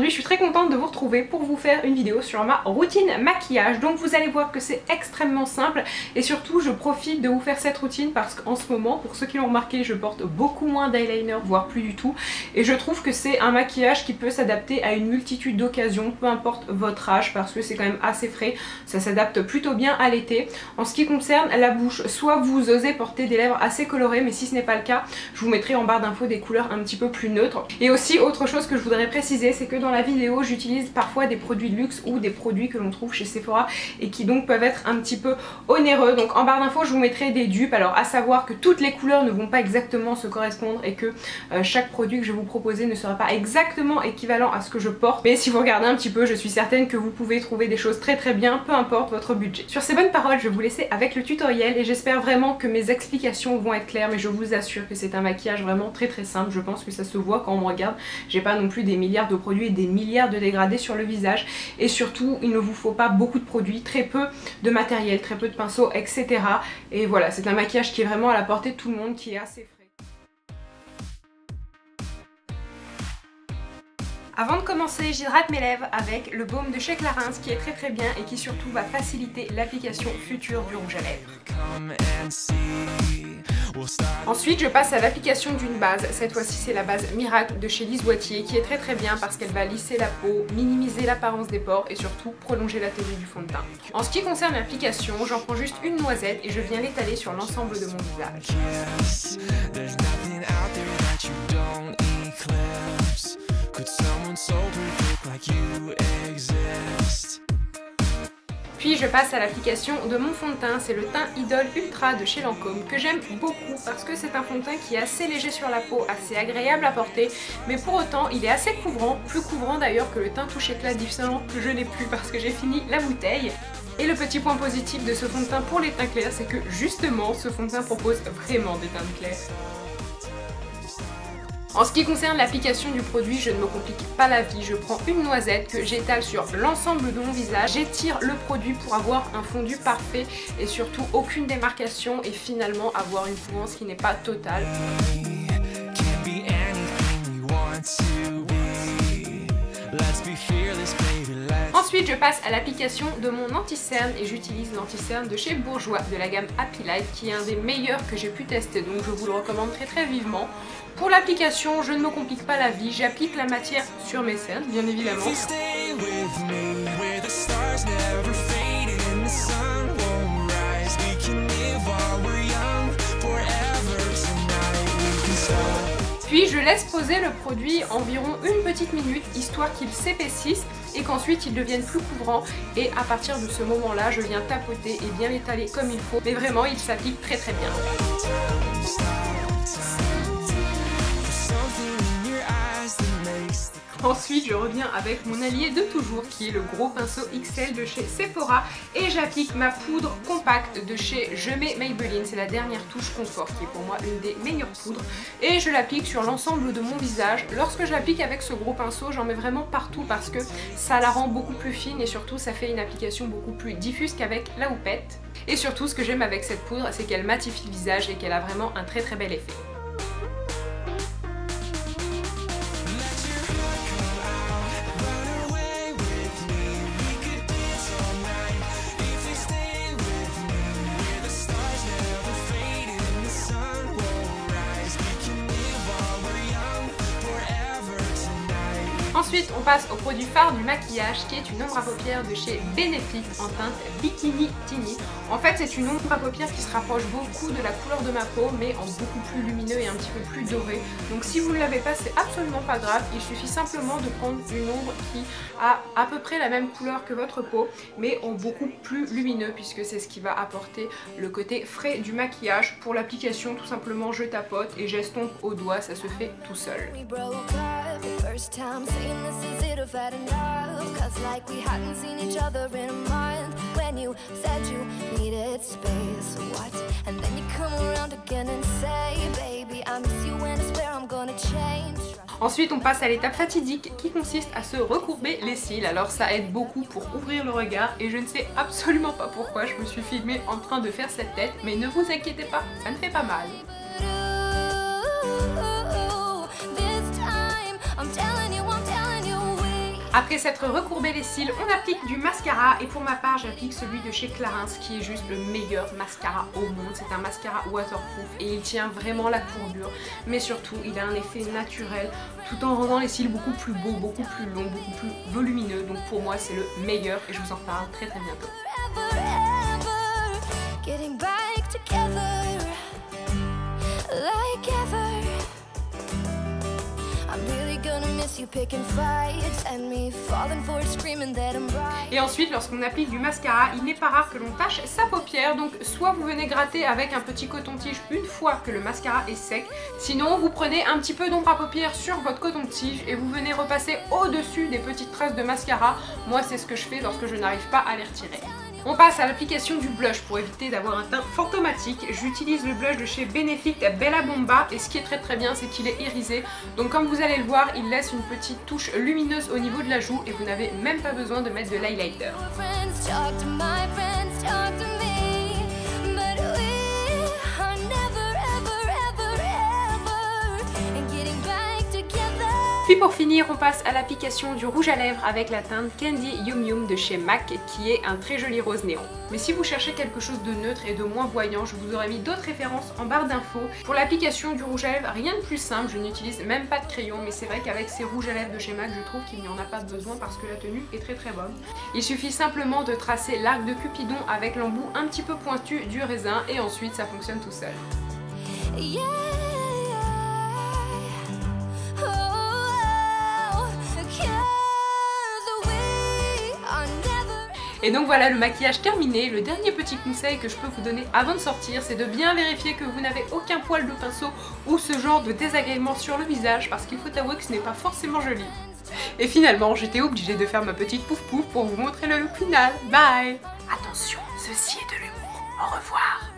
aujourd'hui je suis très contente de vous retrouver pour vous faire une vidéo sur ma routine maquillage. Donc vous allez voir que c'est extrêmement simple et surtout je profite de vous faire cette routine parce qu'en ce moment, pour ceux qui l'ont remarqué, je porte beaucoup moins d'eyeliner, voire plus du tout, et je trouve que c'est un maquillage qui peut s'adapter à une multitude d'occasions, peu importe votre âge, parce que c'est quand même assez frais, ça s'adapte plutôt bien à l'été. En ce qui concerne la bouche, soit vous osez porter des lèvres assez colorées, mais si ce n'est pas le cas, je vous mettrai en barre d'infos des couleurs un petit peu plus neutres. Et aussi autre chose que je voudrais préciser, c'est que dans la vidéo j'utilise parfois des produits de luxe ou des produits que l'on trouve chez Sephora et qui donc peuvent être un petit peu onéreux. Donc en barre d'infos je vous mettrai des dupes, alors à savoir que toutes les couleurs ne vont pas exactement se correspondre et que chaque produit que je vais vous proposer ne sera pas exactement équivalent à ce que je porte, mais si vous regardez un petit peu, je suis certaine que vous pouvez trouver des choses très bien, peu importe votre budget. Sur ces bonnes paroles, je vais vous laisser avec le tutoriel et j'espère vraiment que mes explications vont être claires, mais je vous assure que c'est un maquillage vraiment très simple. Je pense que ça se voit quand on me regarde, j'ai pas non plus des milliards de produits et des milliards de dégradés sur le visage, et surtout il ne vous faut pas beaucoup de produits, très peu de matériel, très peu de pinceaux, etc. Et voilà, c'est un maquillage qui est vraiment à la portée de tout le monde, qui est assez frais. Avant de commencer, j'hydrate mes lèvres avec le baume de chez Clarins qui est très bien et qui surtout va faciliter l'application future du rouge à lèvres. Ensuite, je passe à l'application d'une base. Cette fois-ci, c'est la base Miracle de chez Lise Boitier qui est très bien parce qu'elle va lisser la peau, minimiser l'apparence des pores et surtout prolonger la tenue du fond de teint. En ce qui concerne l'application, j'en prends juste une noisette et je viens l'étaler sur l'ensemble de mon visage. Puis je passe à l'application de mon fond de teint, c'est le teint Idol Ultra de chez Lancôme que j'aime beaucoup parce que c'est un fond de teint qui est assez léger sur la peau, assez agréable à porter, mais pour autant il est assez couvrant, plus couvrant d'ailleurs que le teint Touche Éclat différent que je n'ai plus parce que j'ai fini la bouteille. Et le petit point positif de ce fond de teint pour les teints clairs, c'est que justement ce fond de teint propose vraiment des teintes claires. En ce qui concerne l'application du produit, je ne me complique pas la vie, je prends une noisette que j'étale sur l'ensemble de mon visage, j'étire le produit pour avoir un fondu parfait et surtout aucune démarcation et finalement avoir une couvrance qui n'est pas totale. Ensuite je passe à l'application de mon anti-cerne et j'utilise l'anti-cerne de chez Bourjois de la gamme Happy Light qui est un des meilleurs que j'ai pu tester, donc je vous le recommande très vivement. Pour l'application, je ne me complique pas la vie, j'applique la matière sur mes cernes bien évidemment. Puis je laisse poser le produit environ une petite minute histoire qu'il s'épaississe et qu'ensuite il devienne plus couvrant, et à partir de ce moment là je viens tapoter et bien l'étaler comme il faut, mais vraiment il s'applique très bien. Ensuite je reviens avec mon allié de toujours qui est le gros pinceau XL de chez Sephora et j'applique ma poudre compacte de chez Je mets Maybelline, c'est la dernière touche confort qui est pour moi une des meilleures poudres, et je l'applique sur l'ensemble de mon visage. Lorsque je l'applique avec ce gros pinceau, j'en mets vraiment partout parce que ça la rend beaucoup plus fine et surtout ça fait une application beaucoup plus diffuse qu'avec la houppette. Et surtout ce que j'aime avec cette poudre, c'est qu'elle matifie le visage et qu'elle a vraiment un très bel effet. Ensuite on passe au produit phare du maquillage qui est une ombre à paupières de chez Benefit en teinte Bikini Tini. En fait c'est une ombre à paupières qui se rapproche beaucoup de la couleur de ma peau mais en beaucoup plus lumineux et un petit peu plus doré. Donc si vous ne l'avez pas, c'est absolument pas grave, il suffit simplement de prendre une ombre qui a à peu près la même couleur que votre peau mais en beaucoup plus lumineux puisque c'est ce qui va apporter le côté frais du maquillage. Pour l'application tout simplement je tapote et j'estompe au doigt, ça se fait tout seul. Ensuite on passe à l'étape fatidique qui consiste à se recourber les cils. Alors ça aide beaucoup pour ouvrir le regard et je ne sais absolument pas pourquoi je me suis filmée en train de faire cette tête, mais ne vous inquiétez pas, ça ne fait pas mal. Après s'être recourbé les cils, on applique du mascara et pour ma part j'applique celui de chez Clarins qui est juste le meilleur mascara au monde. C'est un mascara waterproof et il tient vraiment la courbure, mais surtout il a un effet naturel tout en rendant les cils beaucoup plus beaux, beaucoup plus longs, beaucoup plus volumineux. Donc pour moi c'est le meilleur et je vous en parle très bientôt. Et ensuite lorsqu'on applique du mascara, il n'est pas rare que l'on tâche sa paupière, donc soit vous venez gratter avec un petit coton-tige une fois que le mascara est sec, sinon vous prenez un petit peu d'ombre à paupières sur votre coton-tige et vous venez repasser au-dessus des petites traces de mascara. Moi c'est ce que je fais lorsque je n'arrive pas à les retirer. On passe à l'application du blush pour éviter d'avoir un teint fantomatique. J'utilise le blush de chez Benefit Bella Bomba et ce qui est très bien c'est qu'il est irisé. Donc comme vous allez le voir, il laisse une petite touche lumineuse au niveau de la joue et vous n'avez même pas besoin de mettre de l'highlighter. Puis pour finir, on passe à l'application du rouge à lèvres avec la teinte Candy Yum Yum de chez MAC qui est un très joli rose néon. Mais si vous cherchez quelque chose de neutre et de moins voyant, je vous aurais mis d'autres références en barre d'infos. Pour l'application du rouge à lèvres, rien de plus simple, je n'utilise même pas de crayon, mais c'est vrai qu'avec ces rouges à lèvres de chez MAC, je trouve qu'il n'y en a pas besoin parce que la tenue est très bonne. Il suffit simplement de tracer l'arc de Cupidon avec l'embout un petit peu pointu du raisin et ensuite ça fonctionne tout seul. Et donc voilà le maquillage terminé. Le dernier petit conseil que je peux vous donner avant de sortir, c'est de bien vérifier que vous n'avez aucun poil de pinceau ou ce genre de désagrément sur le visage parce qu'il faut avouer que ce n'est pas forcément joli. Et finalement, j'étais obligée de faire ma petite pouf pouf pour vous montrer le look final. Bye! Attention, ceci est de l'humour. Au revoir!